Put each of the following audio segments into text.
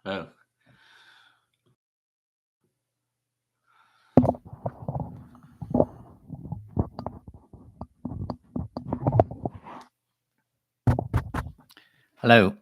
Oh. Hello.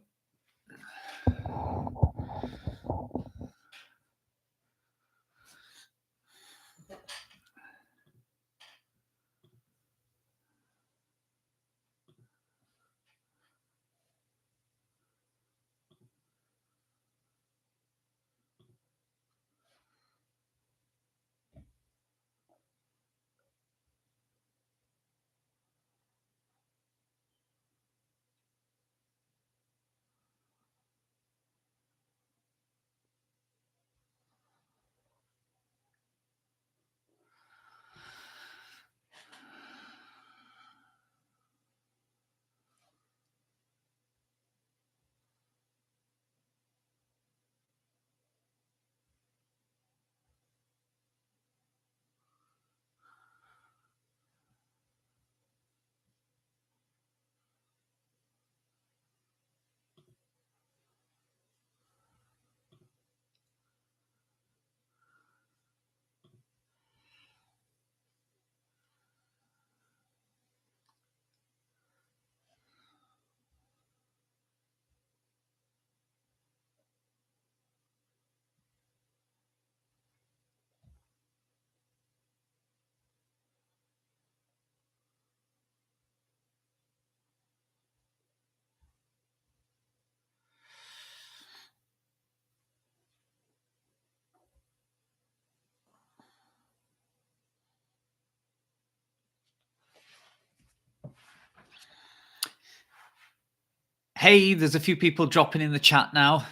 Hey, there's a few people dropping in the chat now.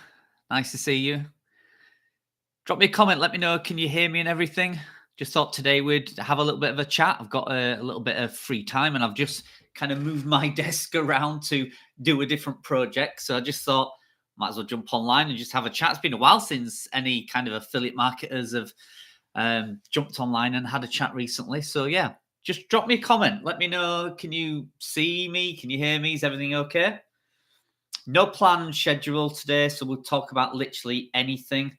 Nice to see you. Drop me a comment. Let me know. Can you hear me and everything? Just thought today we'd have a little bit of a chat. I've got a little bit of free time and I've just kind of moved my desk around to do a different project. So I just thought might as well jump online and just have a chat. It's been a while since any kind of affiliate marketers have jumped online and had a chat recently. So yeah, just drop me a comment. Let me know. Can you see me? Can you hear me? Is everything okay? No planned schedule today, so we'll talk about literally anything.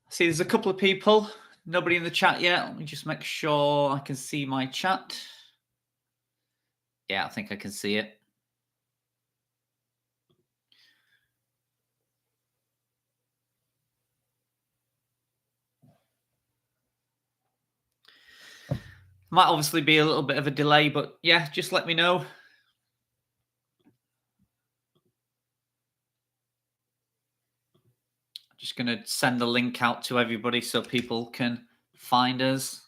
See, there's a couple of people. Nobody in the chat yet. Let me just make sure I can see my chat. Yeah, I think I can see it. Might obviously be a little bit of a delay, but yeah, just let me know. Just going to send the link out to everybody so people can find us.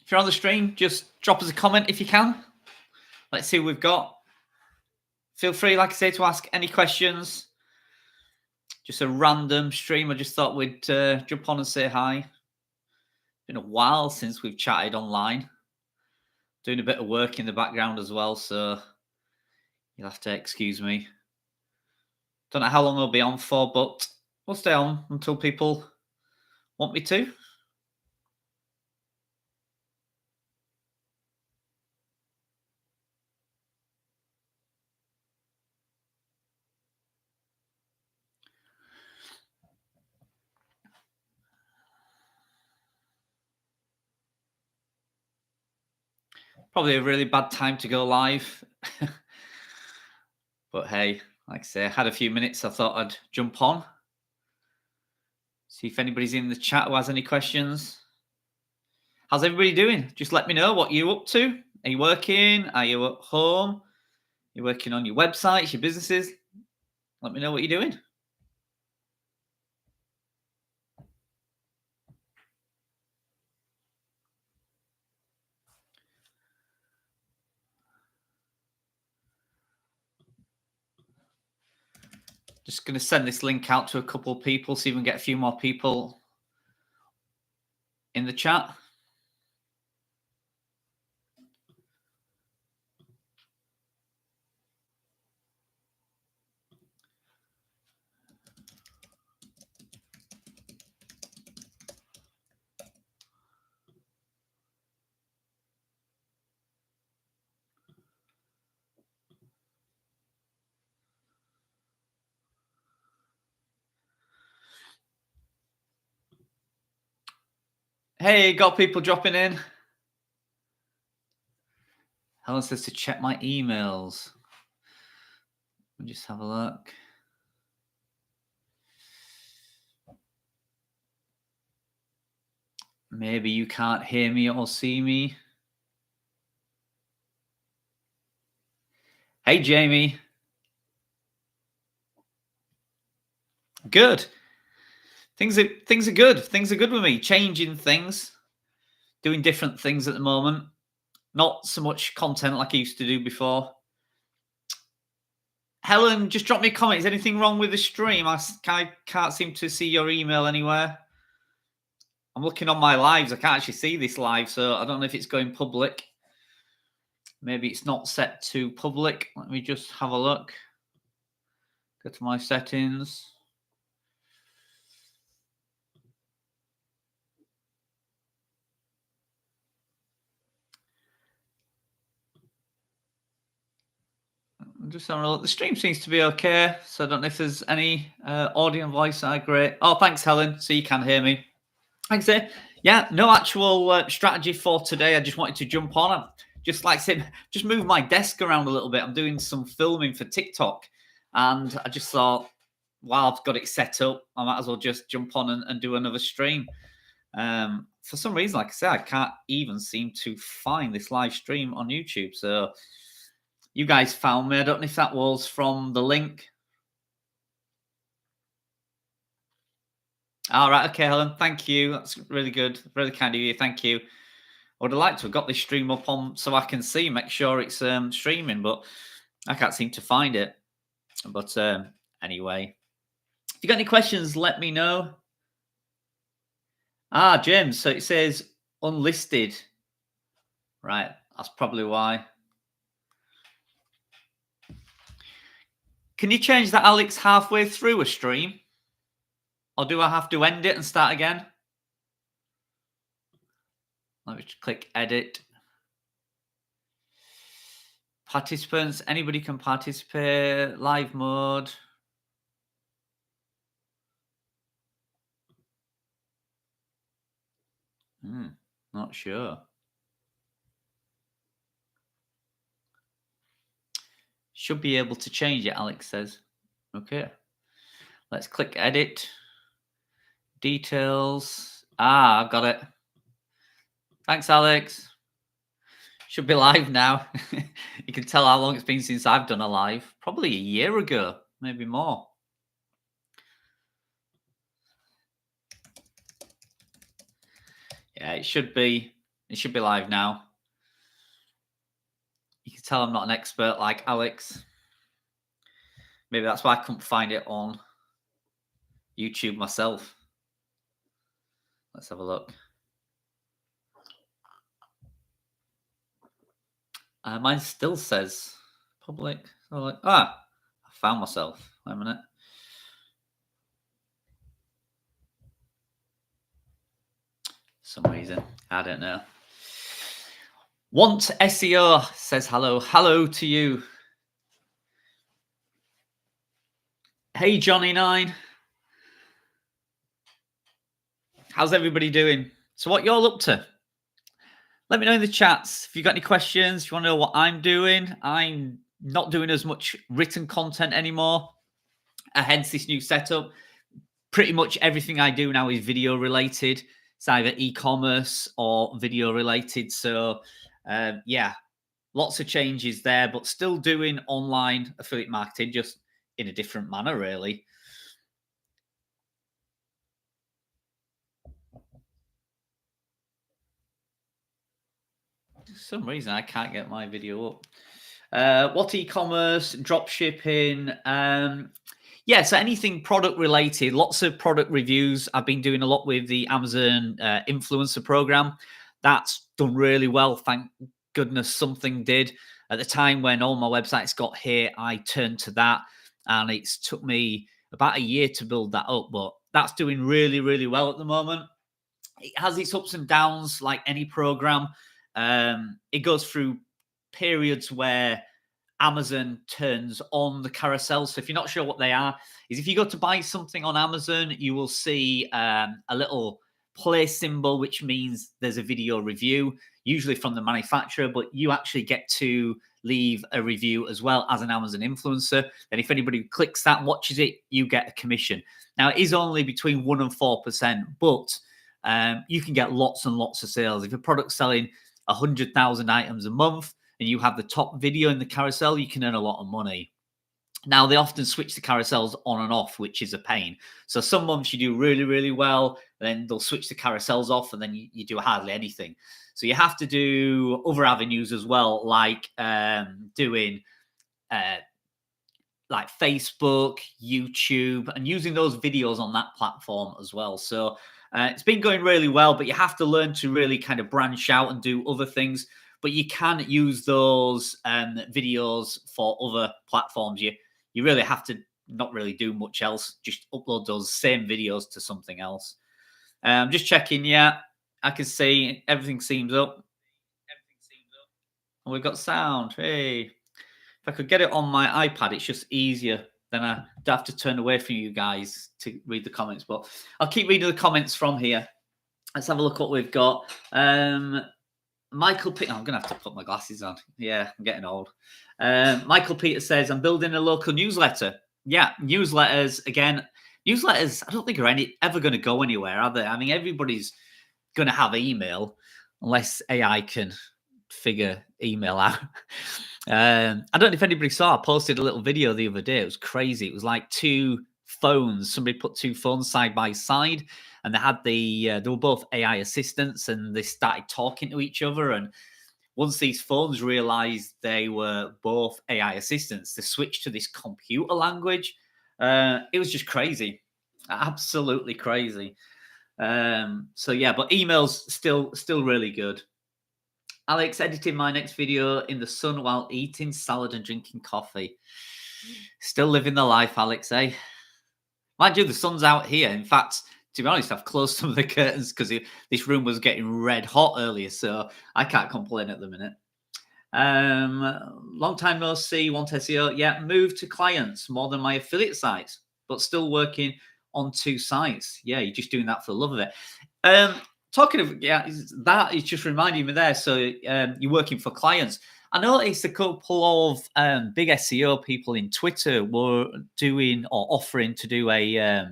If you're on the stream, just drop us a comment if you can. Let's see what we've got. Feel free, like I say, to ask any questions. Just a random stream. I just thought we'd jump on and say hi. Been a while since we've chatted online. Doing a bit of work in the background as well, so you'll have to excuse me. Don't know how long I'll be on for, but we'll stay on until people want me to. Probably a really bad time to go live. But hey, like I say, I had a few minutes. I thought I'd jump on. See if anybody's in the chat who has any questions. How's everybody doing? Just let me know what you're up to. Are you working? Are you at home? You're working on your websites, your businesses? Let me know what you're doing. Just going to send this link out to a couple of people, see if we can get a few more people in the chat? Hey, got people dropping in. Helen says to check my emails. Let me just have a look. Maybe you can't hear me or see me. Hey, Jamie. Good. Things are good. Things are good with me. Changing things, doing different things at the moment. Not so much content like I used to do before. Helen, just drop me a comment. Is anything wrong with the stream? I can't seem to see your email anywhere. I'm looking on my lives. I can't actually see this live, so I don't know if it's going public. Maybe it's not set to public. Let me just have a look. Go to my settings. I'm just having a look. The stream seems to be okay, so I don't know if there's any audio and voice. Great. Oh, thanks, Helen. So you can hear me. Thanks, yeah, no actual strategy for today. I just wanted to jump on. I just like I said, just move my desk around a little bit. I'm doing some filming for TikTok, and I just thought, while I've got it set up, I might as well just jump on and do another stream. For some reason, like I said, I can't even seem to find this live stream on YouTube. So you guys found me. I don't know if that was from the link. All right. Okay, Helen. Thank you. That's really good. Really kind of you. Thank you. I would have liked to have got this stream up on so I can see, make sure it's streaming, but I can't seem to find it. But anyway, if you got any questions, let me know. James. So it says unlisted. Right. That's probably why. Can you change that, Alex, halfway through a stream? Or do I have to end it and start again? Let me just click edit. Participants, anybody can participate. Live mode. Not sure. Should be able to change it, Alex says. Okay. Let's click edit. Details. I've got it. Thanks, Alex. Should be live now. You can tell how long it's been since I've done a live. Probably a year ago, maybe more. Yeah, it should be live now. You can tell I'm not an expert like Alex. Maybe that's why I couldn't find it on YouTube myself. Let's have a look. Mine still says public. So like, I found myself. Wait a minute. For some reason, I don't know. Want SEO says hello. Hello to you. Hey, Johnny9. How's everybody doing? So what you're up to? Let me know in the chats if you've got any questions. If you want to know what I'm doing, I'm not doing as much written content anymore. Hence this new setup. Pretty much everything I do now is video related. It's either e-commerce or video related. So yeah, lots of changes there, but still doing online affiliate marketing, just in a different manner, really. For some reason, I can't get my video up. What e-commerce, drop shipping? Yeah, so anything product related, lots of product reviews. I've been doing a lot with the Amazon influencer program. That's done really well. Thank goodness something did. At the time when all my websites got hit, I turned to that, and it's took me about a year to build that up. But that's doing really, really well at the moment. It has its ups and downs like any program. It goes through periods where Amazon turns on the carousel. So if you're not sure what they are, is if you go to buy something on Amazon, you will see a little play symbol, which means there's a video review, usually from the manufacturer, but you actually get to leave a review as well as an Amazon influencer. And if anybody clicks that and watches it, you get a commission. Now, it is only between 1% and 4%, but you can get lots and lots of sales. If a product's selling 100,000 items a month, and you have the top video in the carousel, you can earn a lot of money. Now, they often switch the carousels on and off, which is a pain. So some months you do really, really well, then they'll switch the carousels off, and then you do hardly anything. So you have to do other avenues as well, like doing like Facebook, YouTube, and using those videos on that platform as well. So it's been going really well, but you have to learn to really kind of branch out and do other things. But you can use those videos for other platforms. You really have to not really do much else. Just upload those same videos to something else. Just checking. Yeah, I can see everything seems up. And we've got sound. Hey, if I could get it on my iPad, it's just easier. Then I don't have to turn away from you guys to read the comments. But I'll keep reading the comments from here. Let's have a look what we've got. Michael Peter, I'm going to have to put my glasses on. Yeah, I'm getting old. Michael Peter says, I'm building a local newsletter. Yeah, newsletters, again, newsletters, I don't think are ever going to go anywhere, are they? I mean, everybody's going to have email unless AI can figure email out. I don't know if anybody saw, I posted a little video the other day. It was crazy. It was like two phones. Somebody put two phones side by side, and they had they were both AI assistants, and they started talking to each other. And once these phones realized they were both AI assistants, they switched to this computer language. It was just crazy, absolutely crazy. So yeah, but emails still really good. Alex, editing my next video in the sun while eating salad and drinking coffee. Still living the life, Alex, eh? Mind you, the sun's out here. In fact, to be honest, I've closed some of the curtains because this room was getting red hot earlier, so I can't complain at the minute. Long time no see, want SEO. Yeah, moved to clients more than my affiliate sites, but still working on 2 sites. Yeah, you're just doing that for the love of it. Talking of, yeah, that is just reminding me there. So you're working for clients. I noticed a couple of big SEO people in Twitter were doing or offering to do a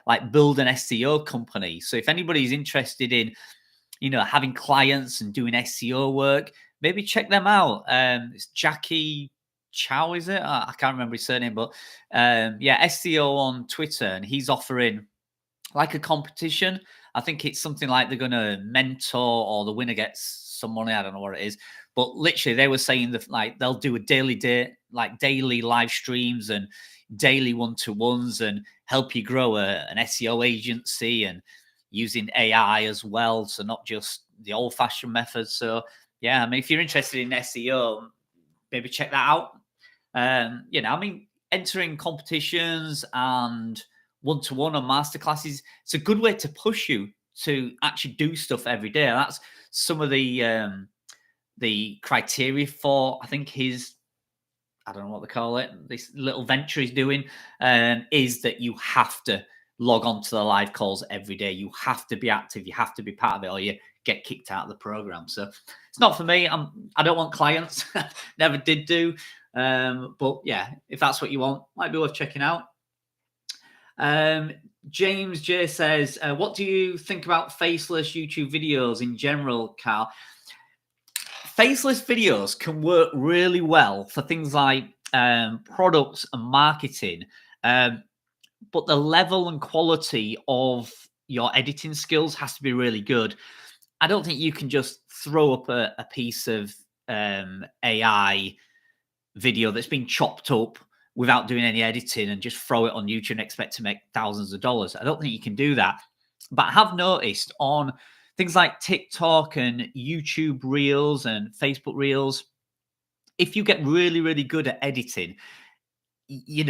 like build an SEO company. So if anybody's interested in, having clients and doing SEO work, maybe check them out. It's Jackie Chow, is it? I can't remember his surname, but yeah, SEO on Twitter, and he's offering like a competition. I think it's something like they're going to mentor or the winner gets some money. I don't know what it is, but literally they were saying that like they'll do a daily live streams and daily one-to-ones and help you grow an SEO agency and using AI as well. So not just the old-fashioned methods. So yeah, I mean, if you're interested in SEO, maybe check that out. Entering competitions and one-to-one or masterclasses, it's a good way to push you to actually do stuff every day. That's some of the criteria for, I think, I don't know what they call it, this little venture he's doing, is that you have to log on to the live calls every day. You have to be active. You have to be part of it, or you get kicked out of the program. So it's not for me. I don't want clients. Never did do. But yeah, if that's what you want, might be worth checking out. James J says, what do you think about faceless YouTube videos in general, Carl? Faceless videos can work really well for things like products and marketing, but the level and quality of your editing skills has to be really good. I don't think you can just throw up a piece of AI video that's been chopped up without doing any editing and just throw it on YouTube and expect to make thousands of dollars. I don't think you can do that. But I have noticed on things like TikTok and YouTube Reels and Facebook Reels, if you get really, really good at editing,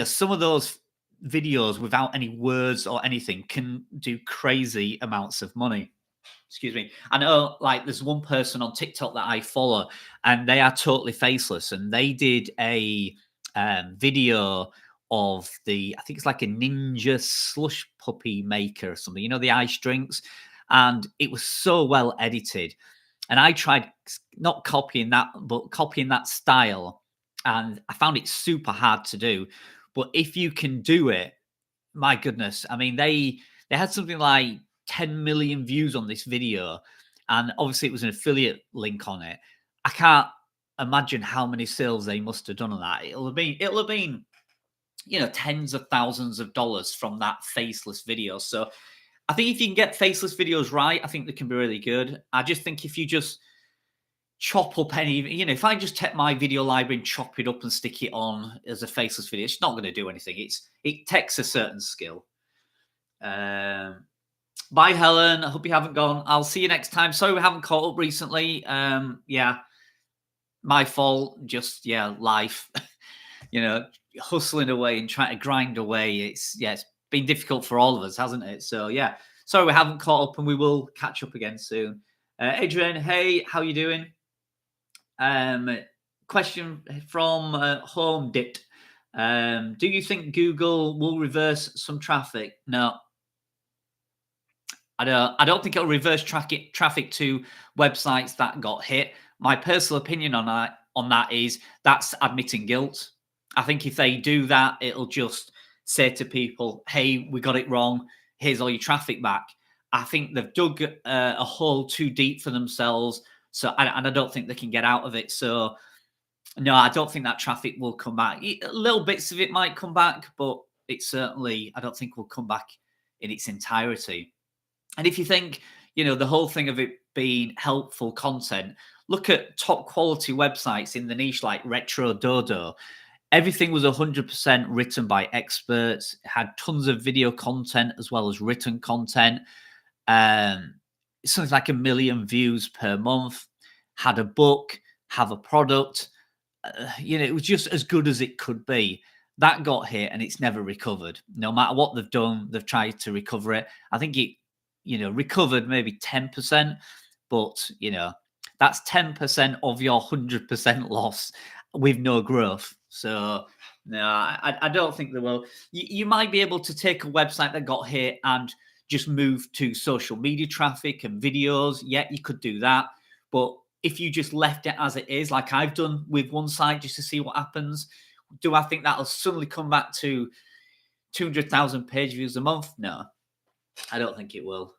some of those videos without any words or anything can do crazy amounts of money. Excuse me. I know, like, there's one person on TikTok that I follow, and they are totally faceless, and they did a video of I think it's like a ninja slush puppy maker or something, the ice drinks, and it was so well edited. And I tried not copying that, but copying that style, and I found it super hard to do. But if you can do it, my goodness, I mean, they had something like 10 million views on this video, and obviously it was an affiliate link on it. I can't imagine how many sales they must have done on that. It'll have been tens of thousands of dollars from that faceless video. So I think if you can get faceless videos right, I think they can be really good. I just think if you just chop up if I just take my video library and chop it up and stick it on as a faceless video, it's not going to do anything. It takes a certain skill. Bye, Helen. I hope you haven't gone. I'll see you next time. Sorry we haven't caught up recently. Yeah, my fault. Just life. Hustling away and trying to grind away. It's been difficult for all of us, hasn't it? So yeah, sorry we haven't caught up, and we will catch up again soon. Adrian, hey, how you doing? Question from Home Dit. Do you think Google will reverse some traffic? No. I don't think it'll reverse traffic to websites that got hit. My personal opinion on that is that's admitting guilt. I think if they do that, it'll just say to people, hey, we got it wrong. Here's all your traffic back. I think they've dug a hole too deep for themselves. So, and I don't think they can get out of it. So, no, I don't think that traffic will come back. Little bits of it might come back, but I don't think will come back in its entirety. And if you think, the whole thing of it being helpful content, look at top quality websites in the niche like Retro Dodo. Everything was 100% written by experts, had tons of video content as well as written content. Something like 1 million views per month, had a book, have a product. It was just as good as it could be. That got hit and it's never recovered. No matter what they've done, they've tried to recover it. I think it, recovered maybe 10%, but, that's 10% of your 100% loss with no growth. So, no, I don't think they will. You might be able to take a website that got hit and just move to social media traffic and videos. Yeah, you could do that. But if you just left it as it is, like I've done with one site just to see what happens, do I think that'll suddenly come back to 200,000 page views a month? No, I don't think it will.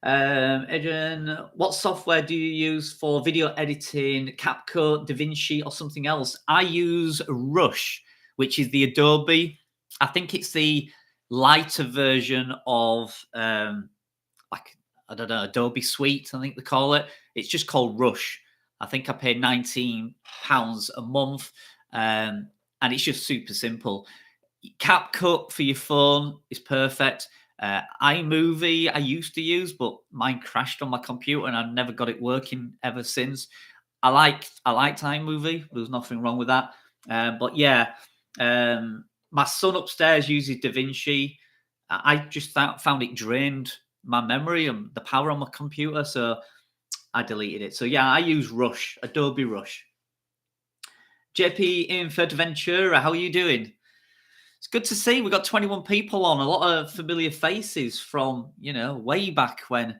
Adrian, what software do you use for video editing? CapCut, DaVinci, or something else? I use Rush, which is the Adobe. I think it's the lighter version of Adobe Suite, I think they call it. It's just called Rush. I think I paid £19 a month, and it's just super simple. CapCut for your phone is perfect. iMovie I used to use, but mine crashed on my computer and I've never got it working ever since. I liked iMovie. There's nothing wrong with that. But yeah, my son upstairs uses DaVinci. I just found it drained my memory and the power on my computer, so I deleted it. So yeah, I use Rush, Adobe Rush. JP in Ventura, how are you doing? It's good to see. We got 21 people on, a lot of familiar faces from, way back when,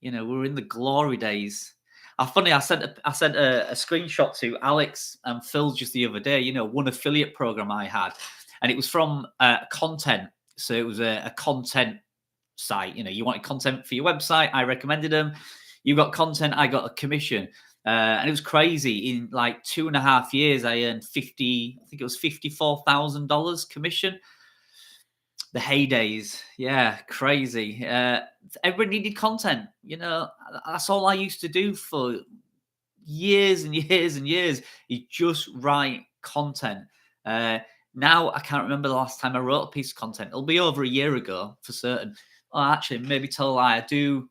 we were in the glory days. Funny, I sent a screenshot to Alex and Phil just the other day, one affiliate program I had, and it was from content. So it was a content site. You wanted content for your website. I recommended them. You got content. I got a commission. And it was crazy. In like 2.5 years, I earned $54,000 commission. The heydays. Yeah, crazy. Everybody needed content. That's all I used to do for years and years and years. You just write content. Now I can't remember the last time I wrote a piece of content. It'll be over a year ago for certain. Oh, actually, maybe tell a lie. I do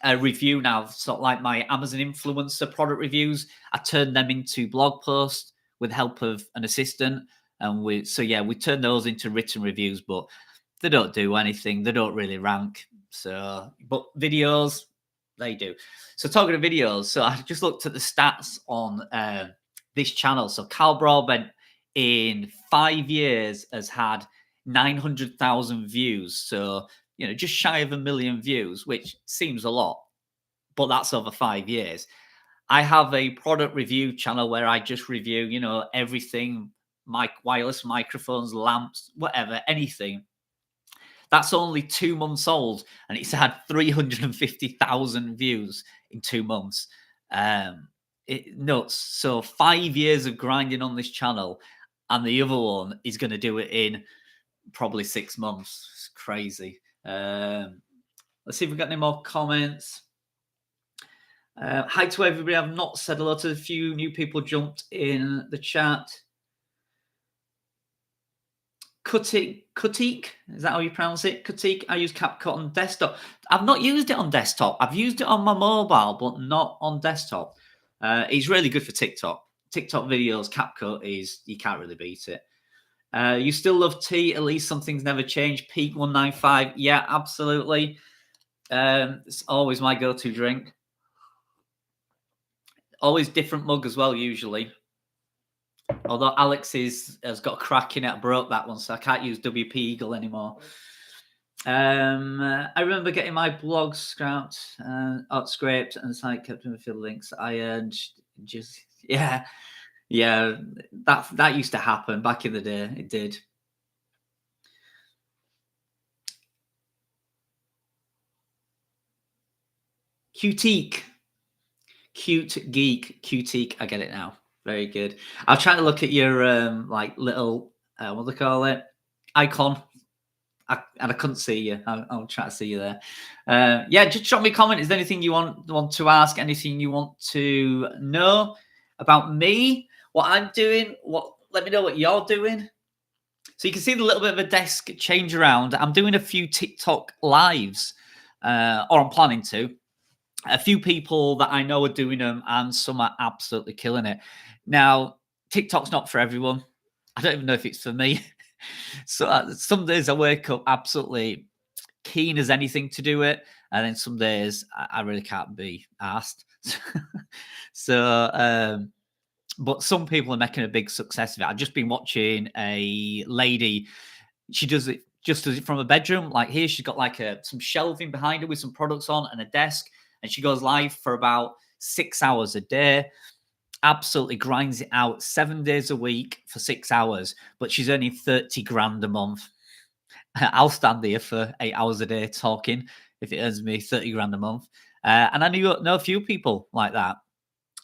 a review now, sort of like my Amazon influencer product reviews. I turn them into blog posts with help of an assistant, and we turn those into written reviews, but they don't do anything. They don't really rank. So, but videos, they do. So talking of videos, so I just looked at the stats on this channel. So Carl Broadbent in 5 years has had 900,000 views. So, just shy of 1 million views, which seems a lot, but that's over 5 years. I have a product review channel where I just review, everything, wireless microphones, lamps, whatever, anything. That's only 2 months old, and it's had 350,000 views in 2 months. Nuts. So 5 years of grinding on this channel, and the other one is going to do it in probably 6 months. It's crazy. Let's see if we've got any more comments. Hi to everybody. I've not said hello to a few new people jumped in the chat. Kutik, is that how you pronounce it? Kutik. I use CapCut on desktop. I've not used it on desktop. I've used it on my mobile, but not on desktop. It's really good for TikTok. TikTok videos, CapCut you can't really beat it. You still love tea? At least something's never changed. Peak 195. Yeah, absolutely. It's always my go-to drink. Always different mug as well, usually. Although Alex has got a crack in it. I broke that one, so I can't use WP Eagle anymore. I remember getting my blog scrapped, scraped, and it's like kept in the field links. I earned yeah. That used to happen back in the day. It did. Cutique. Cute geek, cutique. I get it now. Very good. I was trying to look at your like little what do they call it, icon, and I couldn't see you. I'll try to see you there. Yeah, just drop me a comment. Is there anything you want to ask? Anything you want to know about me? What I'm doing? Let me know what you're doing. So you can see the little bit of a desk change around. I'm doing a few TikTok lives, or I'm planning to. A few people that I know are doing them, and some are absolutely killing it. Now, TikTok's not for everyone. I don't even know if it's for me. So some days I wake up absolutely keen as anything to do it, and then some days I really can't be asked. But some people are making a big success of it. I've just been watching a lady. She does it from a bedroom. Like here, she's got like some shelving behind her with some products on and a desk. And she goes live for about 6 hours a day, absolutely grinds it out 7 days a week for 6 hours, but she's earning 30 grand a month. I'll stand there for 8 hours a day talking if it earns me 30 grand a month. And I know a few people like that.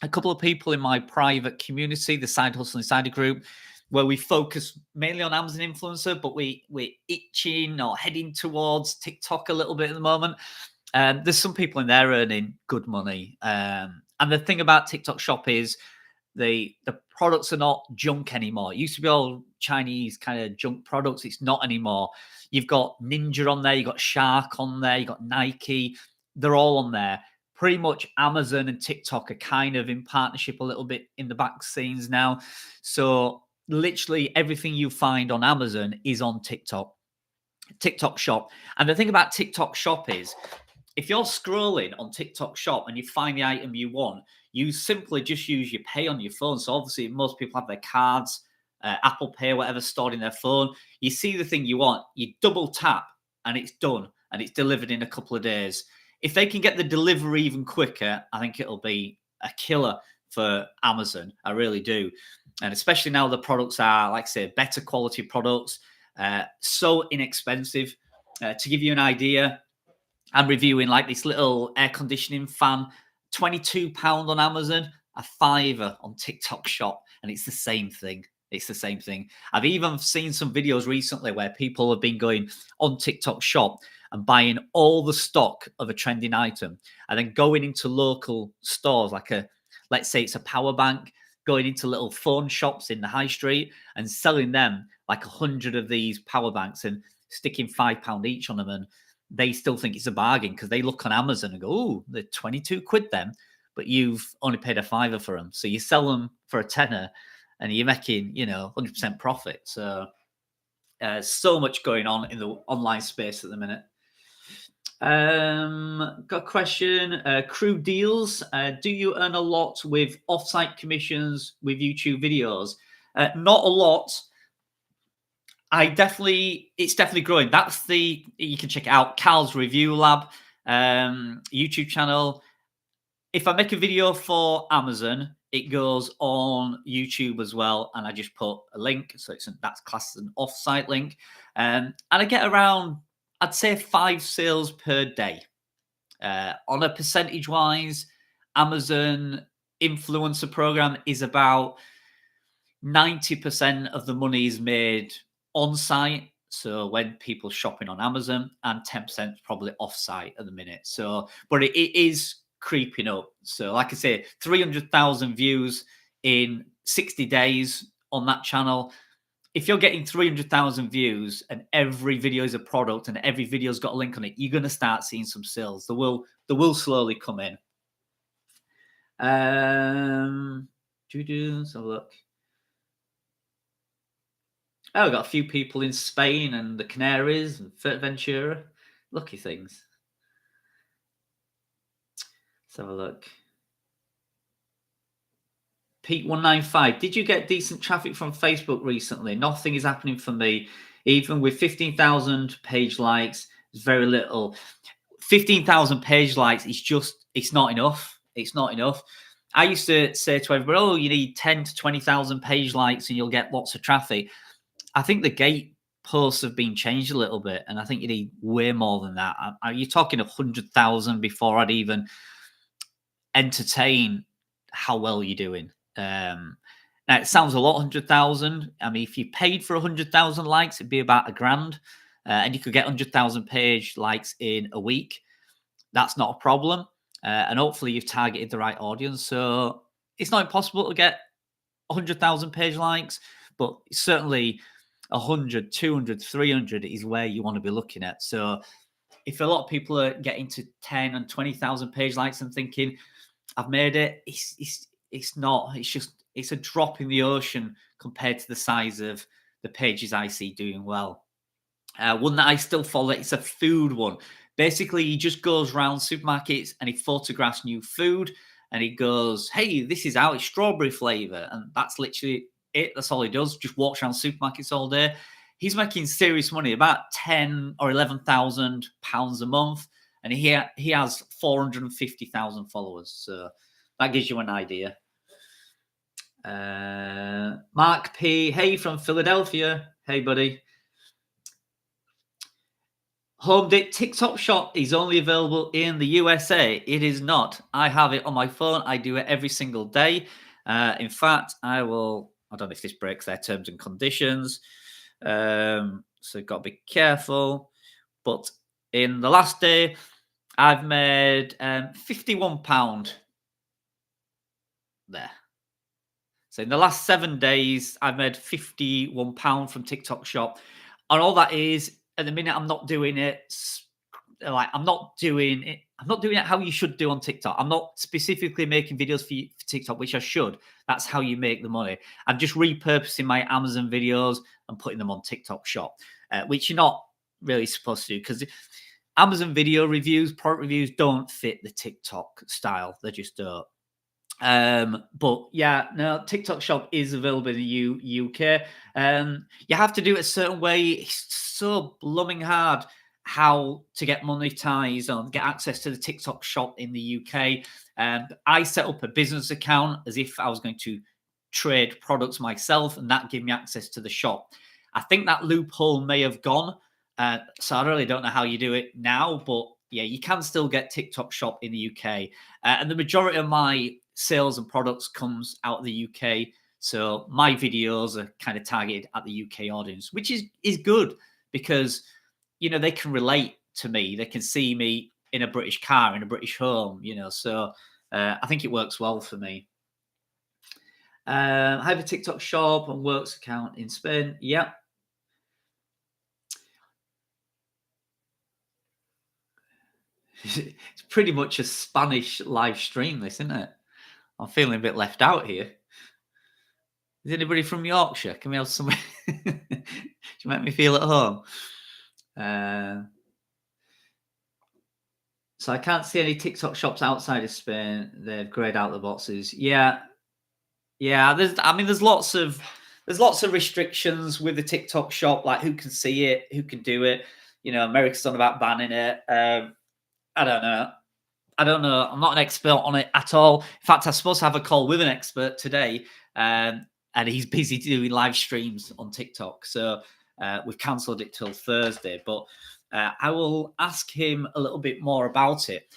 A couple of people in my private community, the Side Hustle Insider group, where we focus mainly on Amazon influencer, but we're itching or heading towards TikTok a little bit at the moment. There's some people in there earning good money. And the thing about TikTok Shop is the products are not junk anymore. It used to be all Chinese kind of junk products. It's not anymore. You've got Ninja on there. You've got Shark on there. You've got Nike. They're all on there. Pretty much Amazon and TikTok are kind of in partnership a little bit in the back scenes now. So literally everything you find on Amazon is on TikTok Shop. And the thing about TikTok Shop is, if you're scrolling on TikTok Shop and you find the item you want, you simply just use your pay on your phone. So obviously most people have their cards, Apple Pay, whatever, stored in their phone. You see the thing you want, you double tap and it's done and it's delivered in a couple of days. If they can get the delivery even quicker, I think it'll be a killer for Amazon. I really do. And especially now the products are, like I say, better quality products, so inexpensive. To give you an idea, I'm reviewing like this little air conditioning fan, £22 on Amazon, a £5 on TikTok Shop, and it's the same thing. It's the same thing. I've even seen some videos recently where people have been going on TikTok Shop and buying all the stock of a trending item and then going into local stores, like let's say it's a power bank. going into little phone shops in the high street and selling them like 100 of these power banks and sticking £5 each on them, and they still think it's a bargain because they look on Amazon and go, "Oh, they're 22 quid then," but you've only paid a fiver for them. So you sell them for a tenner, and you're making 100% profit. So so much going on in the online space at the minute. Got a question. Crew deals. Do you earn a lot with offsite commissions with YouTube videos? Not a lot. It's definitely growing. You can check it out. Cal's Review Lab YouTube channel. If I make a video for Amazon, it goes on YouTube as well, and I just put a link, so that's classed as an offsite link, and I get around, I'd say, 5 sales per day. On a percentage wise, Amazon influencer program is about 90% of the money is made on site. So when people shopping on Amazon, and 10% is probably off site at the minute. So, but it is creeping up. So, like I say, 300,000 views in 60 days on that channel. If you're getting 300,000 views and every video is a product and every video's got a link on it, you're going to start seeing some sales. They will slowly come in. Let's have a look. Oh, we've got a few people in Spain and the Canaries and Fuerteventura. Lucky things. Let's have a look. Pete195, did you get decent traffic from Facebook recently? Nothing is happening for me. Even with 15,000 page likes, it's very little. 15,000 page likes it's not enough. It's not enough. I used to say to everybody, "Oh, you need 10 to 20,000 page likes and you'll get lots of traffic." I think the gate posts have been changed a little bit, and I think you need way more than that. Are you talking 100,000 before I'd even entertain how well you're doing? Now it sounds a lot, 100,000. I mean, if you paid for 100,000 likes, it'd be about £1,000, and you could get 100,000 page likes in a week. That's not a problem, and hopefully you've targeted the right audience. So it's not impossible to get 100,000 page likes, but certainly 100, 200, 300 is where you want to be looking at. So if a lot of people are getting to 10 and 20,000 page likes and thinking, "I've made it," it's not. It's a drop in the ocean compared to the size of the pages I see doing well. One that I still follow, it's a food one. Basically, he just goes around supermarkets and he photographs new food, and he goes, "Hey, this is out, it's strawberry flavor," and that's literally it. That's all he does. Just walks around supermarkets all day. He's making serious money, about 10 or 11,000 pounds a month, and he has 450,000 followers. So that gives you an idea. Mark P. Hey, from Philadelphia. Hey, buddy. Home Dip TikTok Shop is only available in the USA. It is not. I have it on my phone. I do it every single day. In fact, I don't know if this breaks their terms and conditions. So got to be careful. But in the last day, I've made £51 there. So in the last 7 days, I've made £51 from TikTok Shop. And all that is, at the minute, I'm not doing it I'm not doing it how you should do on TikTok. I'm not specifically making videos for TikTok, which I should. That's how you make the money. I'm just repurposing my Amazon videos and putting them on TikTok Shop, which you're not really supposed to do, because Amazon video reviews, product reviews don't fit the TikTok style. They just don't. But yeah, no, TikTok Shop is available in the UK. You have to do it a certain way. It's so blooming hard how to get monetized or get access to the TikTok Shop in the UK. I set up a business account as if I was going to trade products myself, and that gave me access to the shop. I think that loophole may have gone. So I really don't know how you do it now, but yeah, you can still get TikTok Shop in the UK. And the majority of my sales and products comes out of the UK. So my videos are kind of targeted at the UK audience, which is good, because, they can relate to me. They can see me in a British car, in a British home, so I think it works well for me. I have a TikTok shop and works account in Spain. Yeah. It's pretty much a Spanish live stream, this, isn't it? I'm feeling a bit left out here. Is anybody from Yorkshire? Can we have some? Do you make me feel at home? Uh, so I can't see any TikTok shops outside of Spain. They've grayed out the boxes. Yeah, yeah. There's lots of restrictions with the TikTok shop, like who can see it, who can do it. America's on about banning it. I don't know. I don't know. I'm not an expert on it at all. In fact, I'm supposed to have a call with an expert today, and he's busy doing live streams on TikTok. So we've cancelled it till Thursday. But I will ask him a little bit more about it.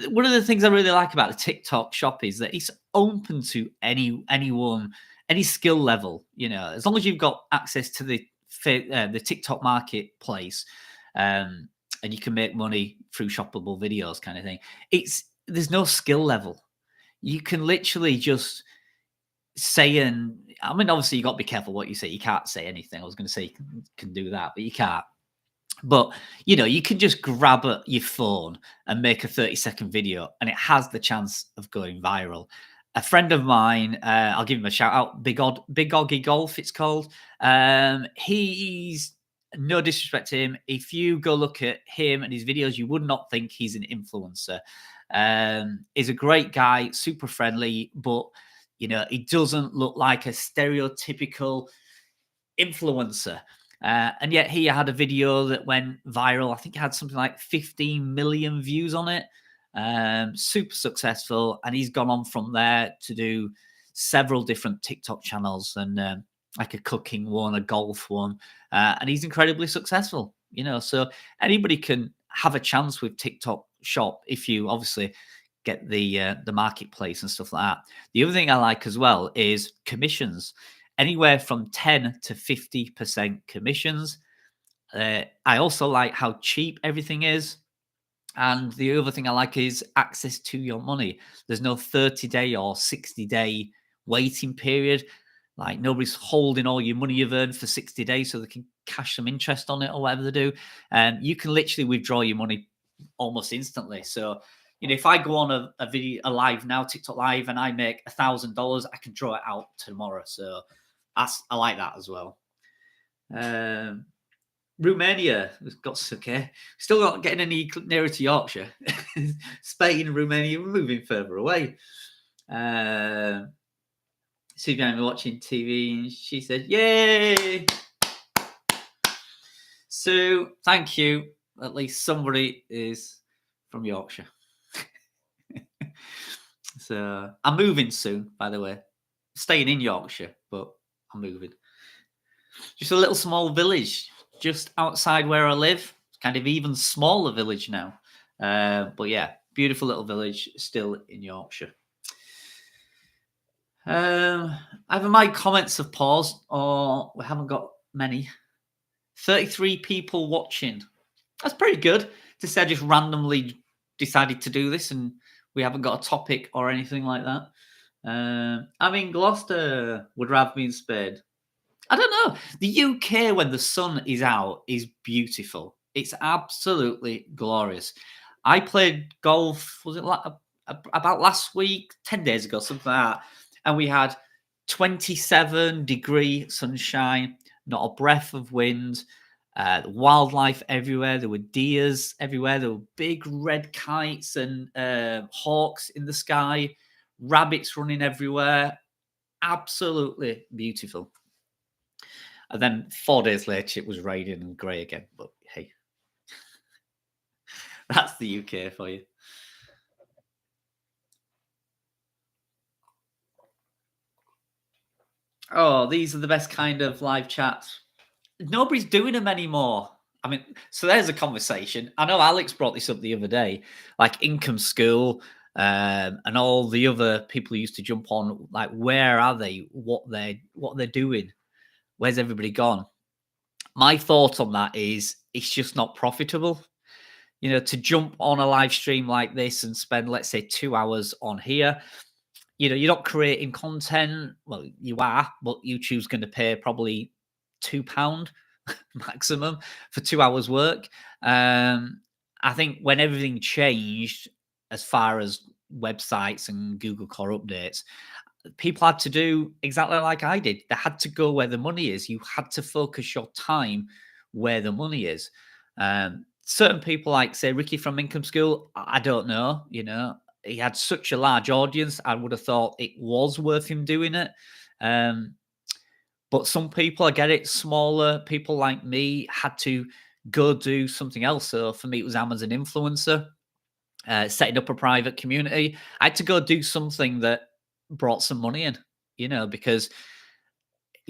One of the things I really like about the TikTok shop is that it's open to anyone, any skill level. As long as you've got access to the TikTok marketplace. And you can make money through shoppable videos kind of thing. There's no skill level. You can literally just say, and I mean, obviously you got to be careful what you say. You can't say anything. I was going to say you can do that, but you can't. But, you can just grab your phone and make a 30-second video and it has the chance of going viral. A friend of mine, I'll give him a shout out, Big Oggy Golf, it's called. He's, no disrespect to him, if you go look at him and his videos, you would not think he's an influencer. He's a great guy, super friendly, but he doesn't look like a stereotypical influencer. And yet he had a video that went viral. I think it had something like 15 million views on it. Super successful, and he's gone on from there to do several different TikTok channels and like a cooking one, a golf one, and he's incredibly successful. So anybody can have a chance with TikTok Shop if you obviously get the marketplace and stuff like that. The other thing I like as well is commissions, anywhere from 10 to 50% commissions. I also like how cheap everything is. And the other thing I like is access to your money. There's no 30-day or 60-day waiting period. Like nobody's holding all your money you've earned for 60 days so they can cash some interest on it or whatever they do. And you can literally withdraw your money almost instantly. So, if I go on a live now, TikTok live, and I make $1,000, I can draw it out tomorrow. So I like that as well. Romania has got okay. Still not getting any nearer to Yorkshire. Spain and Romania, we're moving further away. Suzanne watching TV and she said, "Yay!" So thank you. At least somebody is from Yorkshire. So I'm moving soon, by the way. Staying in Yorkshire, but I'm moving. Just a little small village just outside where I live. It's kind of even smaller village now. But yeah, beautiful little village still in Yorkshire. Either my comments have paused or we haven't got many. 33 people watching. That's pretty good to say I just randomly decided to do this and we haven't got a topic or anything like that. I'm in Gloucester. Would rather be in Spain. I don't know. The UK, when the sun is out, is beautiful. It's absolutely glorious. I played golf, was it about last week, 10 days ago, something like that. And we had 27-degree sunshine, not a breath of wind, wildlife everywhere. There were deers everywhere. There were big red kites and hawks in the sky, rabbits running everywhere. Absolutely beautiful. And then 4 days later, it was raining and grey again. But hey, that's the UK for you. Oh, these are the best kind of live chats. Nobody's doing them anymore. I mean, so there's a conversation. I know Alex brought this up the other day, like Income School and all the other people who used to jump on. Like, where are they? What they're doing? Where's everybody gone? My thought on that is it's just not profitable. To jump on a live stream like this and spend, let's say, 2 hours on here, you're not creating content. Well, you are, but YouTube's going to pay probably £2 maximum for 2 hours work. I think when everything changed as far as websites and Google Core updates, people had to do exactly like I did. They had to go where the money is. You had to focus your time where the money is. Certain people, like say Ricky from Income School, I don't know. He had such a large audience. I would have thought it was worth him doing it. Um, but some people, I get it, smaller people like me had to go do something else. So for me, it was Amazon influencer, setting up a private community. I had to go do something that brought some money in, because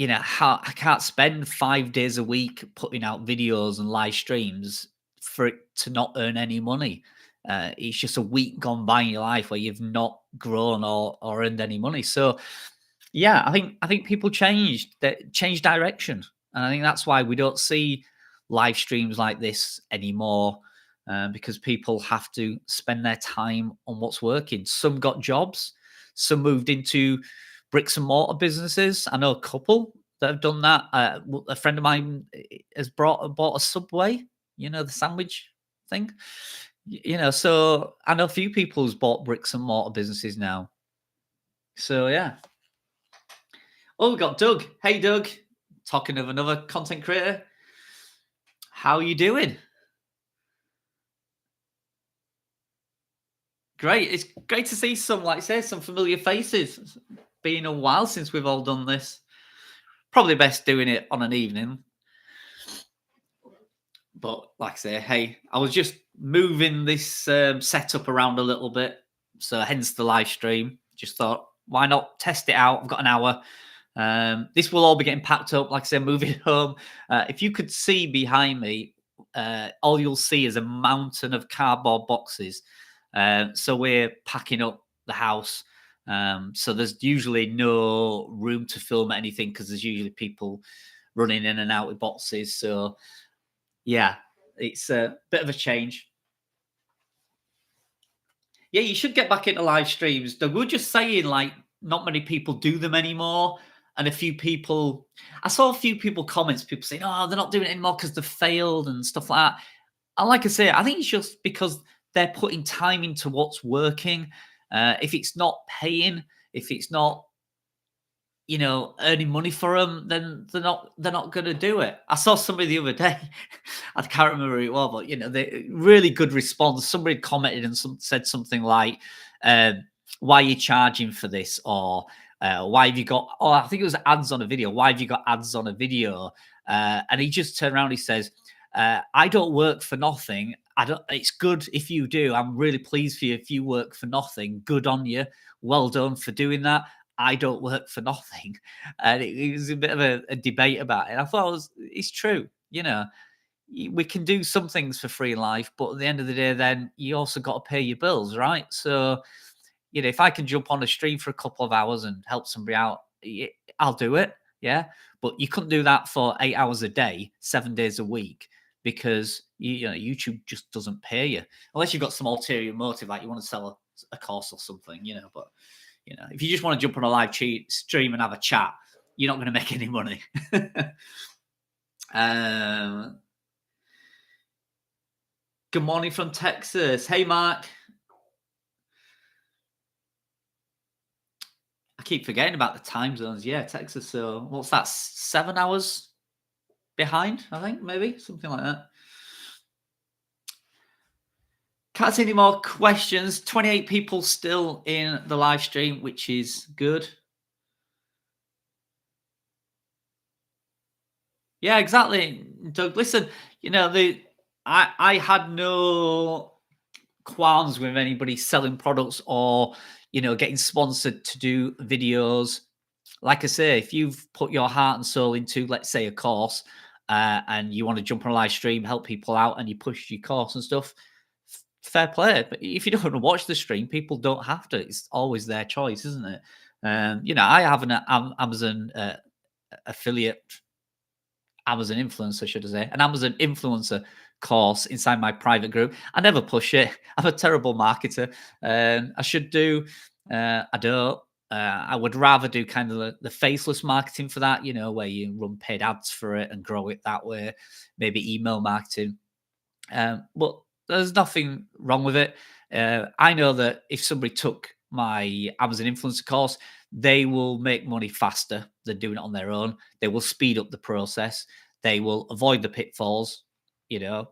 how I can't spend 5 days a week putting out videos and live streams for it to not earn any money. It's just a week gone by in your life where you've not grown or earned any money. So yeah, I think people changed direction, and I think that's why we don't see live streams like this anymore, because people have to spend their time on what's working. Some got jobs, some moved into bricks and mortar businesses. I know a couple that have done that. A friend of mine has bought a Subway, the sandwich thing. So I know a few people who's bought bricks and mortar businesses now. So yeah. Oh, we got Doug. Hey, Doug. Talking of another content creator. How are you doing? Great. It's great to see some, like I say, some familiar faces. It's been a while since we've all done this. Probably best doing it on an evening. But like I say, hey, I was just moving this setup around a little bit. So hence the live stream. Just thought, why not test it out? I've got an hour. This will all be getting packed up, like I said, moving home. If you could see behind me, all you'll see is a mountain of cardboard boxes. So we're packing up the house. So there's usually no room to film anything because there's usually people running in and out with boxes. So yeah, it's a bit of a change. Yeah, you should get back into live streams. Though we're just saying, like, not many people do them anymore. And a few people, I saw a few people comments, people saying, oh, they're not doing it anymore because they've failed and stuff like that. And like I say, I think it's just because they're putting time into what's working. If it's not paying, if it's not earning money for them, then they're not going to do it. I saw somebody the other day, I can't remember who it was, but they really good response. Somebody commented and said something like, "Why are you charging for this?" Or "Why have you got?" Oh, I think it was ads on a video. Why have you got ads on a video? And he just turned around. He says, "I don't work for nothing. I don't. It's good if you do. I'm really pleased for you if you work for nothing. Good on you. Well done for doing that. I don't work for nothing." And it was a bit of a debate about it. I thought it's true. We can do some things for free in life, but at the end of the day, then you also got to pay your bills, right? So, if I can jump on a stream for a couple of hours and help somebody out, I'll do it. Yeah. But you couldn't do that for 8 hours a day, 7 days a week, because YouTube just doesn't pay you unless you've got some ulterior motive, like you want to sell a course or something, But if you just want to jump on a live stream and have a chat, you're not going to make any money. Good morning from Texas. Hey, Mark. I keep forgetting about the time zones. Yeah, Texas. So what's that? 7 hours behind, I think, maybe something like that. Can't see any more questions. 28 people still in the live stream, which is good. Yeah, exactly, Doug. Listen, I had no qualms with anybody selling products or getting sponsored to do videos. Like I say, if you've put your heart and soul into, let's say, a course, and you want to jump on a live stream, help people out, and you push your course and stuff, fair play. But if you don't want to watch the stream, people don't have to. It's always their choice, isn't it? I have an Amazon affiliate, Amazon influencer, should I say, an Amazon influencer course inside my private group. I never push it. I'm a terrible marketer. I should do. I don't. I would rather do kind of the faceless marketing for that, where you run paid ads for it and grow it that way, maybe email marketing. But there's nothing wrong with it. I know that if somebody took my Amazon influencer course, they will make money faster than doing it on their own. They will speed up the process. They will avoid the pitfalls, you know.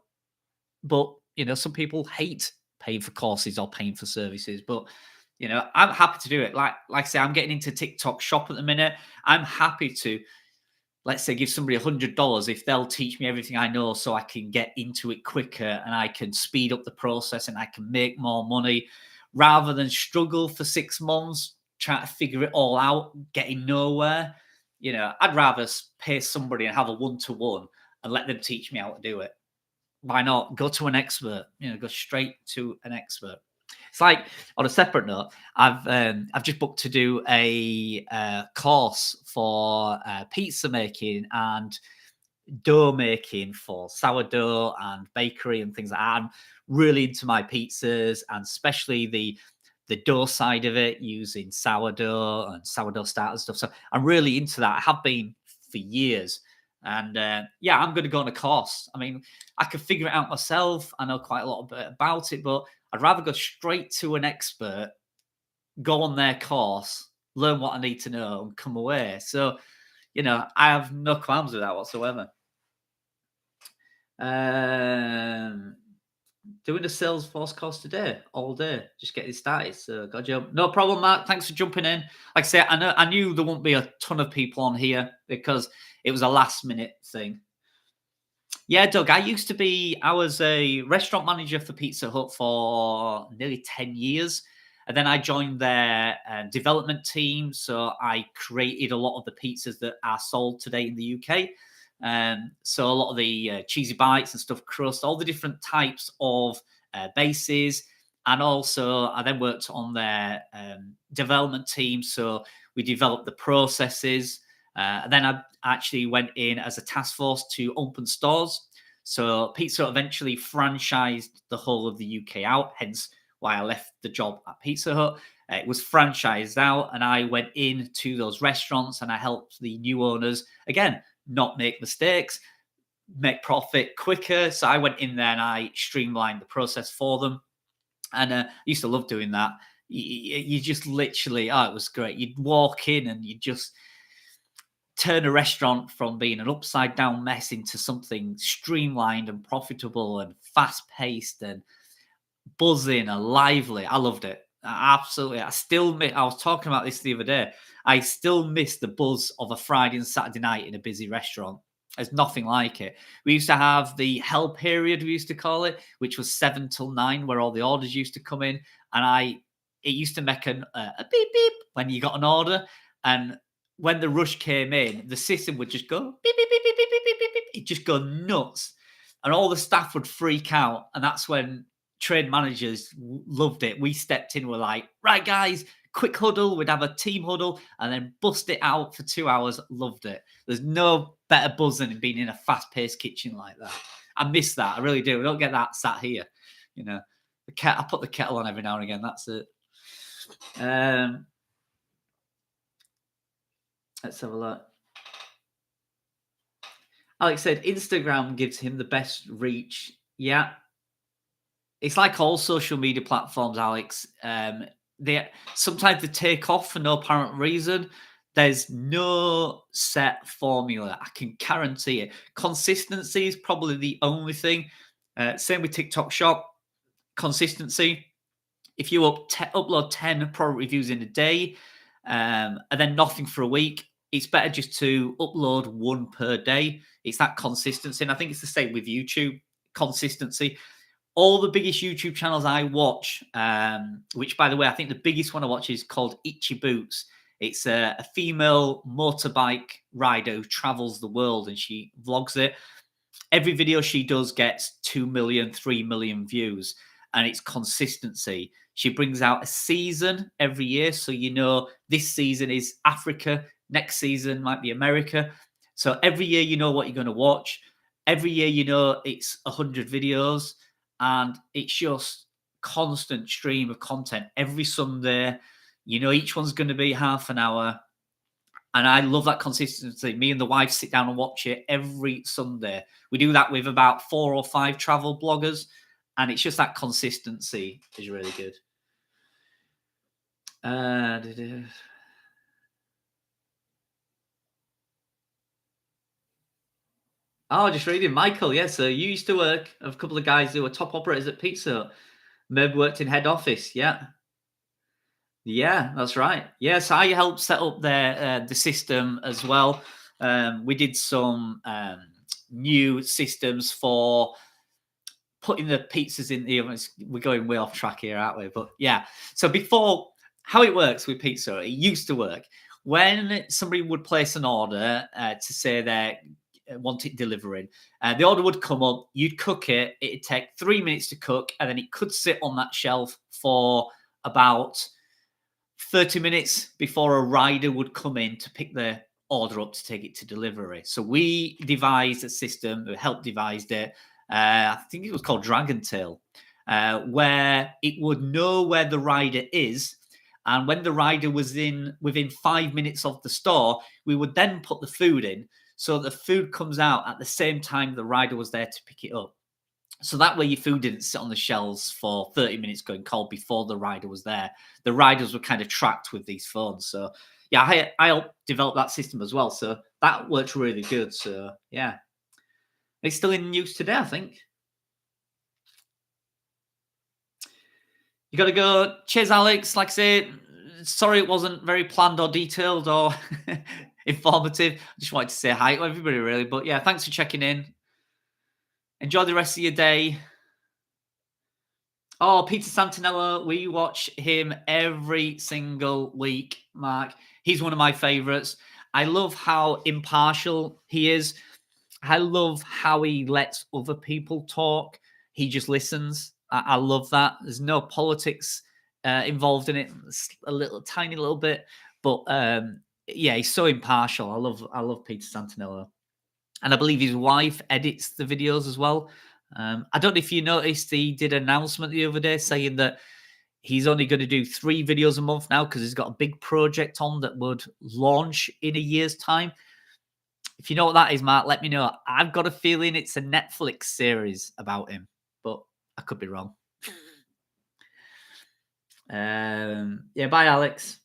But some people hate paying for courses or paying for services. But I'm happy to do it. Like I say, I'm getting into TikTok Shop at the minute. I'm happy to, let's say, give somebody $100 if they'll teach me everything I know so I can get into it quicker and I can speed up the process and I can make more money rather than struggle for 6 months trying to figure it all out, getting nowhere. I'd rather pay somebody and have a one-to-one and let them teach me how to do it. Why not go to an expert? Go straight to an expert. It's like, on a separate note, I've just booked to do a course for pizza making and dough making for sourdough and bakery and things like that. I'm really into my pizzas and especially the dough side of it, using sourdough and sourdough starter stuff. So I'm really into that. I have been for years. And yeah, I'm going to go on a course. I mean, I can figure it out myself. I know quite a lot about it, but I'd rather go straight to an expert, go on their course, learn what I need to know, and come away. So, I have no qualms with that whatsoever. Doing a Salesforce course today, all day, just getting started. So, got you. No problem, Mark. Thanks for jumping in. Like I say, I knew there wouldn't be a ton of people on here because it was a last minute thing. Yeah, Doug, I was a restaurant manager for Pizza Hut for nearly 10 years. And then I joined their development team. So I created a lot of the pizzas that are sold today in the UK. So a lot of the cheesy bites and stuffed crust, all the different types of bases. And also I then worked on their development team. So we developed the processes. And then I actually went in as a task force to open stores. So Pizza Hut eventually franchised the whole of the UK out, hence why I left the job at Pizza Hut. It was franchised out, and I went into those restaurants and I helped the new owners, again, not make mistakes, make profit quicker. So I went in there and I streamlined the process for them. And I used to love doing that. You just literally, it was great. You'd walk in and you just turn a restaurant from being an upside down mess into something streamlined and profitable and fast paced and buzzing and lively. I loved it. Absolutely. I was talking about this the other day. I still miss the buzz of a Friday and Saturday night in a busy restaurant. There's nothing like it. We used to have the hell period, we used to call it, which was 7 till 9, where all the orders used to come in. And it used to make a beep beep when you got an order. And when the rush came in, the system would just go beep, beep, beep, beep, beep, beep, beep, beep, beep. It'd just go nuts. And all the staff would freak out. And that's when trade managers loved it. We stepped in, we're like, right, guys, quick huddle. We'd have a team huddle and then bust it out for 2 hours. Loved it. There's no better buzz than being in a fast-paced kitchen like that. I miss that. I really do. We don't get that sat here. I put the kettle on every now and again. That's it. Let's have a look. Alex said Instagram gives him the best reach. Yeah. It's like all social media platforms, Alex. Sometimes they take off for no apparent reason. There's no set formula. I can guarantee it. Consistency is probably the only thing. Same with TikTok Shop. Consistency. If you upload 10 product reviews in a day and then nothing for a week, it's better just to upload one per day. It's that consistency. And I think it's the same with YouTube. Consistency. All the biggest YouTube channels I watch, which, by the way, I think the biggest one I watch is called Itchy Boots. It's a female motorbike rider who travels the world and she vlogs it. Every video she does gets 2 million, 3 million views, and it's consistency. She brings out a season every year. So, this season is Africa. Next season might be America. So every year, what you're going to watch. Every year, it's 100 videos. And it's just constant stream of content every Sunday. You know, each one's going to be half an hour. And I love that consistency. Me and the wife sit down and watch it every Sunday. We do that with about 4 or 5 travel bloggers. And it's just that consistency is really good. Oh, just reading. Michael, yeah. So you used to work with a couple of guys who were top operators at Pizza Hut. Maybe worked in head office. Yeah. Yeah, that's right. Yes, I helped set up the system as well. We did some new systems for putting the pizzas in the oven. We're going way off track here, aren't we? But yeah. So before, how it works with pizza, it used to work when somebody would place an order to say they want it delivering. The order would come up, you'd cook it. It'd take 3 minutes to cook, and then it could sit on that shelf for about 30 minutes before a rider would come in to pick the order up to take it to delivery. So we devised a system, we helped devised it. I think it was called Dragon Tail, where it would know where the rider is. And when the rider was within 5 minutes of the store, we would then put the food in. So the food comes out at the same time the rider was there to pick it up. So that way your food didn't sit on the shelves for 30 minutes going cold before the rider was there. The riders were kind of tracked with these phones. So yeah, I helped develop that system as well. So that worked really good. So yeah, it's still in use today, I think. You got to go. Cheers, Alex. Like I say, sorry it wasn't very planned or detailed or informative. I just wanted to say hi to everybody, really. But yeah, thanks for checking in. Enjoy the rest of your day. Oh, Peter Santinello, we watch him every single week, Mark. He's one of my favorites. I love how impartial he is. I love how he lets other people talk. He just listens. I love that. There's no politics involved in it. It's a little tiny little bit, but yeah, he's so impartial. I love Peter Santinello, and I believe his wife edits the videos as well. I don't know if you noticed, he did an announcement the other day saying that he's only going to do 3 videos a month now because he's got a big project on that would launch in a year's time. If you know what that is, Mark, let me know. I've got a feeling it's a Netflix series about him, but I could be wrong. Yeah, bye, Alex.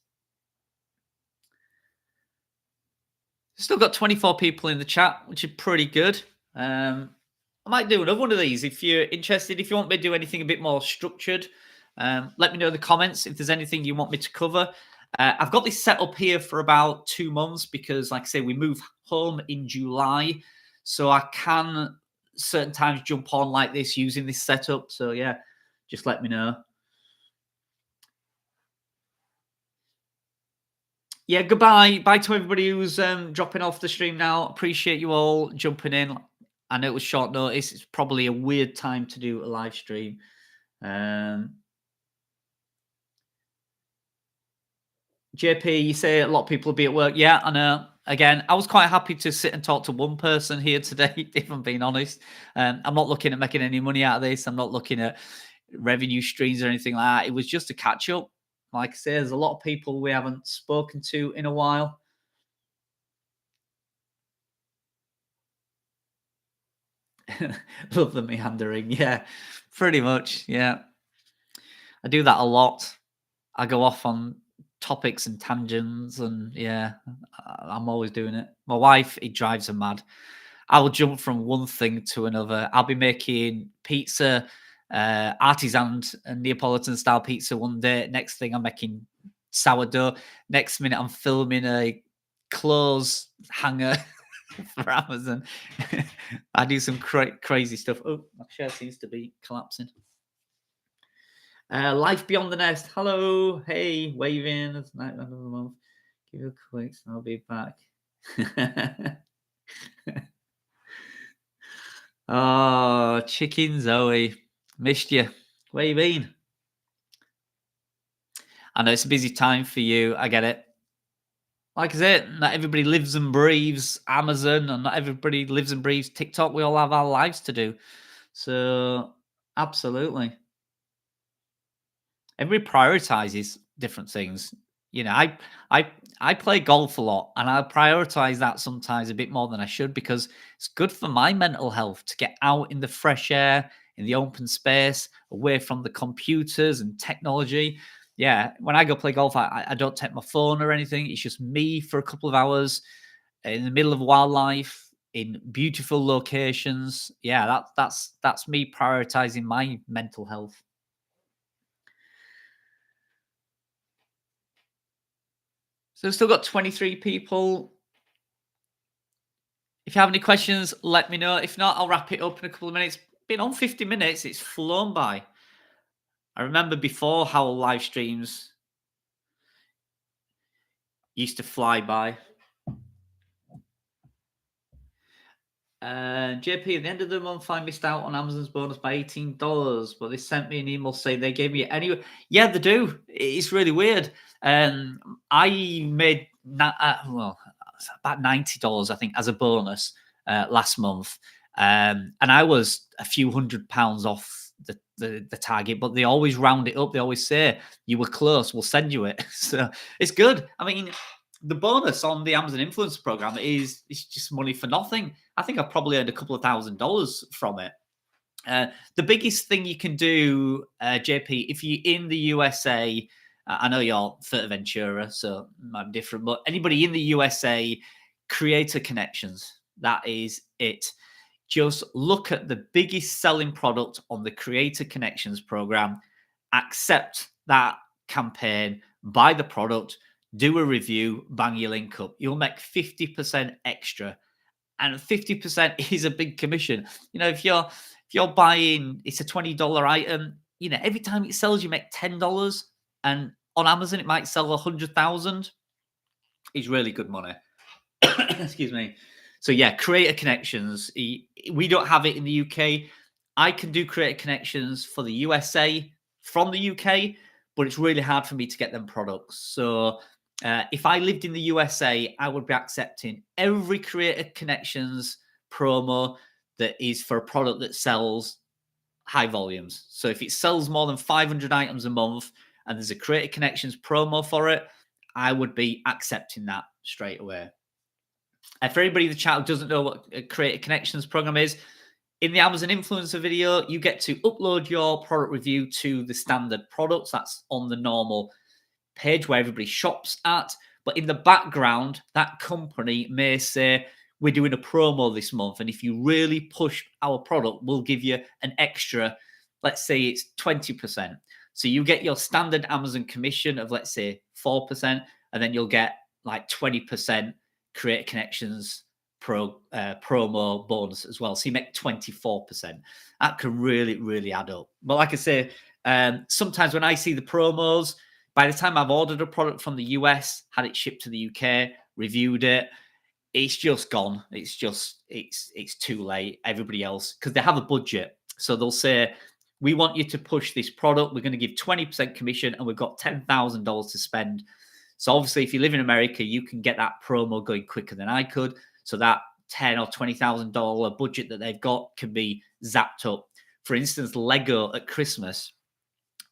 Still got 24 people in the chat, which is pretty good. I might do another one of these if you're interested. If you want me to do anything a bit more structured, let me know in the comments if there's anything you want me to cover. I've got this set up here for about 2 months because, like I say, we move home in July. So I can certain times jump on like this using this setup. So yeah, just let me know. Yeah, goodbye. Bye to everybody who's dropping off the stream now. Appreciate you all jumping in. I know it was short notice. It's probably a weird time to do a live stream. JP, you say a lot of people will be at work. Yeah, I know. Again, I was quite happy to sit and talk to one person here today, if I'm being honest. I'm not looking at making any money out of this. I'm not looking at revenue streams or anything like that. It was just a catch up. Like I say, there's a lot of people we haven't spoken to in a while. Love the meandering. Yeah, pretty much. Yeah. I do that a lot. I go off on topics and tangents, and yeah, I'm always doing it. My wife, it drives her mad. I will jump from one thing to another. I'll be making pizza, artisan and Neapolitan style pizza one day. Next thing, I'm making sourdough. Next minute, I'm filming a clothes hanger for Amazon. I do some crazy stuff. Oh, my chair seems to be collapsing. Life Beyond the Nest. Hello. Hey, waving. It's night of the month. Give a quick, and I'll be back. Oh, Chicken Zoe. Missed you. Where you been? I know it's a busy time for you. I get it. Like I said, not everybody lives and breathes Amazon, and not everybody lives and breathes TikTok. We all have our lives to do. So, absolutely. Everybody prioritizes different things. You know, I I play golf a lot, and I prioritize that sometimes a bit more than I should because it's good for my mental health to get out in the fresh air, in the open space, away from the computers and technology. Yeah, when I go play golf, I don't take my phone or anything. It's just me for a couple of hours in the middle of wildlife in beautiful locations. Yeah, that's me prioritizing my mental health. So we've still got 23 people. If you have any questions, let me know. If not, I'll wrap it up in a couple of minutes. Been on 50 minutes, it's flown by. I remember before how live streams used to fly by. JP, at the end of the month, I missed out on Amazon's bonus by $18, but they sent me an email saying they gave me anyway. Yeah, they do. It's really weird. I made well about $90, I think, as a bonus last month, and I was a few £100 off the target. But they always round it up. They always say you were close. We'll send you it. So it's good. I mean, the bonus on the Amazon Influencer program is it's just money for nothing. I think I've probably earned a couple of $1,000s from it. The biggest thing you can do, JP, if you're in the USA, I know you're Ventura, so it might be different, but anybody in the USA, creator connections. That is it. Just look at the biggest selling product on the Creator Connections program, accept that campaign, buy the product, do a review, bang your link up. You'll make 50% extra. And 50% is a big commission. You know, if you're buying, it's a $20 item, you know, every time it sells, you make $10. And on Amazon, it might sell 100,000. It's really good money. Excuse me. So yeah, creator connections. We don't have it in the UK. I can do creator connections for the USA from the UK, but it's really hard for me to get them products. So if I lived in the USA, I would be accepting every creator connections promo that is for a product that sells high volumes. So if it sells more than 500 items a month and there's a creator connections promo for it, I would be accepting that straight away. For anybody in the chat who doesn't know what a Creator Connections program is, in the Amazon Influencer video, you get to upload your product review to the standard products. That's on the normal page where everybody shops at. But in the background, that company may say, we're doing a promo this month. And if you really push our product, we'll give you an extra, let's say it's 20%. So you get your standard Amazon commission of, let's say, 4%, and then you'll get like 20% Creator Connections promo bonus as well. So you make 24%. That can really, really add up. But like I say, sometimes when I see the promos, by the time I've ordered a product from the US, had it shipped to the UK, reviewed it, it's just gone. It's too late. Everybody else, because they have a budget. So they'll say, we want you to push this product. We're going to give 20% commission and we've got $10,000 to spend. So obviously, if you live in America, you can get that promo going quicker than I could. So that $10,000 or $20,000 budget that they've got can be zapped up. For instance, Lego at Christmas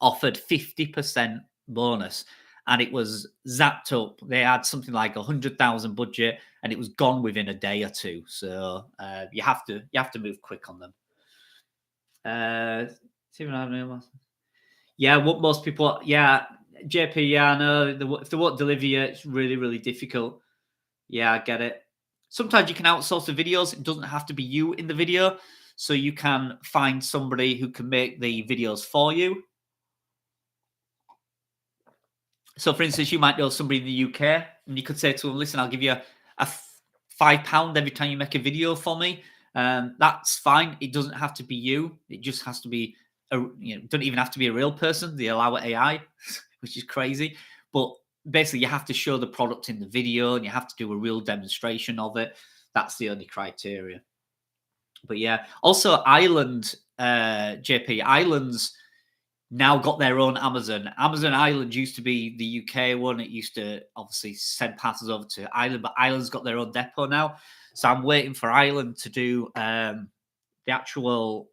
offered 50% bonus, and it was zapped up. They had something like 100,000 budget, and it was gone within a day or two. So you have to move quick on them. Yeah, what most people, yeah, JP, yeah, I know. If they won't deliver you, it's really, really difficult. Yeah, I get it. Sometimes you can outsource the videos. It doesn't have to be you in the video. So you can find somebody who can make the videos for you. So, for instance, you might know somebody in the UK, and you could say to them, listen, I'll give you a £5 every time you make a video for me. That's fine. It doesn't have to be you. It just has to be, don't even have to be a real person. They allow AI, which is crazy. But basically, you have to show the product in the video, and you have to do a real demonstration of it. That's the only criteria. But yeah, also Ireland, JP, Ireland's now got their own Amazon. Amazon Ireland used to be the UK one. It used to obviously send parcels over to Ireland, but Ireland's got their own depot now. So I'm waiting for Ireland to do the actual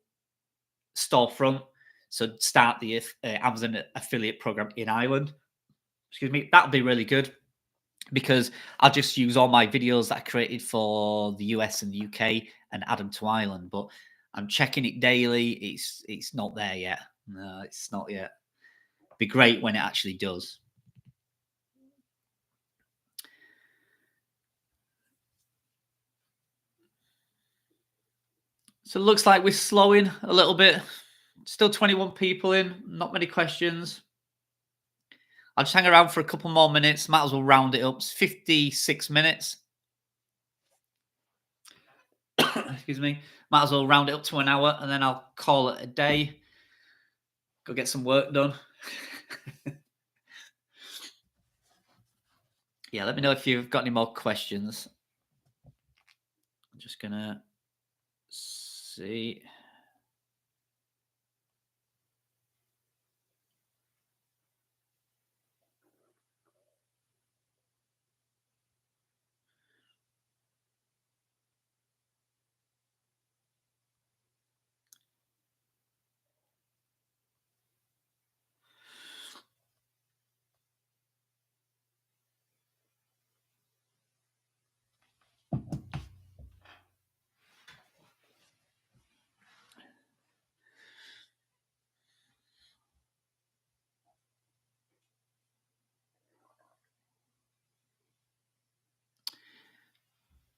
storefront. So start the Amazon affiliate program in Ireland. excuse me, that'll be really good because I'll just use all my videos that I created for the US and the UK and add them to Ireland. But I'm checking it daily. It's not there yet. No, it's not yet. Be great when it actually does. So it looks like we're slowing a little bit. Still 21 people in, not many questions. I'll just hang around for a couple more minutes. Might as well round it up. It's 56 minutes. Excuse me. Might as well round it up to an hour and then I'll call it a day. Go get some work done. Yeah, let me know if you've got any more questions. I'm just going to see.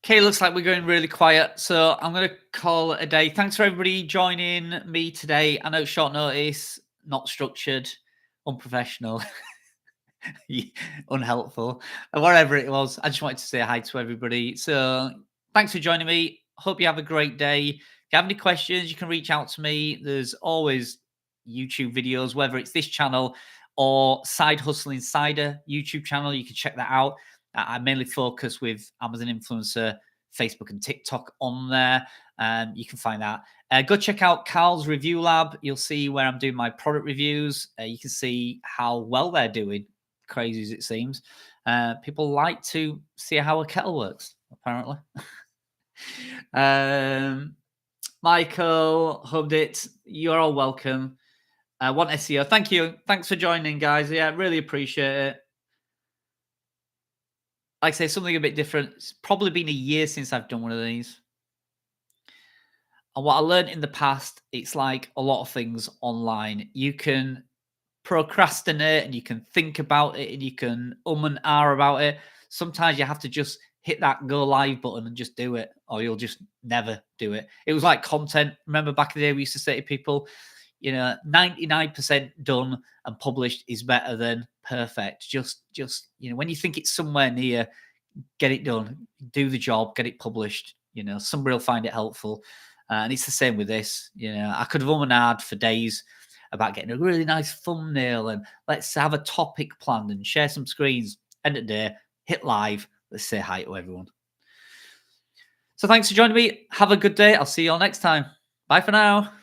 Okay, looks like we're going really quiet, so I'm going to call it a day. Thanks for everybody joining me today. I know it's short notice, not structured, unprofessional, unhelpful, whatever it was. I just wanted to say hi to everybody. So thanks for joining me. Hope you have a great day. If you have any questions, you can reach out to me. There's always YouTube videos, whether it's this channel or Side Hustle Insider YouTube channel. You can check that out. I mainly focus with Amazon influencer, Facebook, and TikTok on there. You can find that. Go check out Carl's Review Lab. You'll see where I'm doing my product reviews. You can see how well they're doing. Crazy as it seems. People like to see how a kettle works, apparently. Michael, Hubbed It, you're all welcome. Want SEO. Thank you. Thanks for joining, guys. Yeah, really appreciate it. Like I say, something a bit different. It's probably been a year since I've done one of these. And what I learned in the past, it's like a lot of things online. You can procrastinate and you can think about it and you can and ah about it. Sometimes you have to just hit that go live button and just do it, or you'll just never do it. It was like content. Remember back in the day, we used to say to people, 99% done and published is better than perfect. Just when you think it's somewhere near, get it done, do the job, get it published. Somebody will find it helpful. And it's the same with this. I could have and ahed for days about getting a really nice thumbnail and let's have a topic planned and share some screens. End of the day, hit live. Let's say hi to everyone. So thanks for joining me. Have a good day. I'll see you all next time. Bye for now.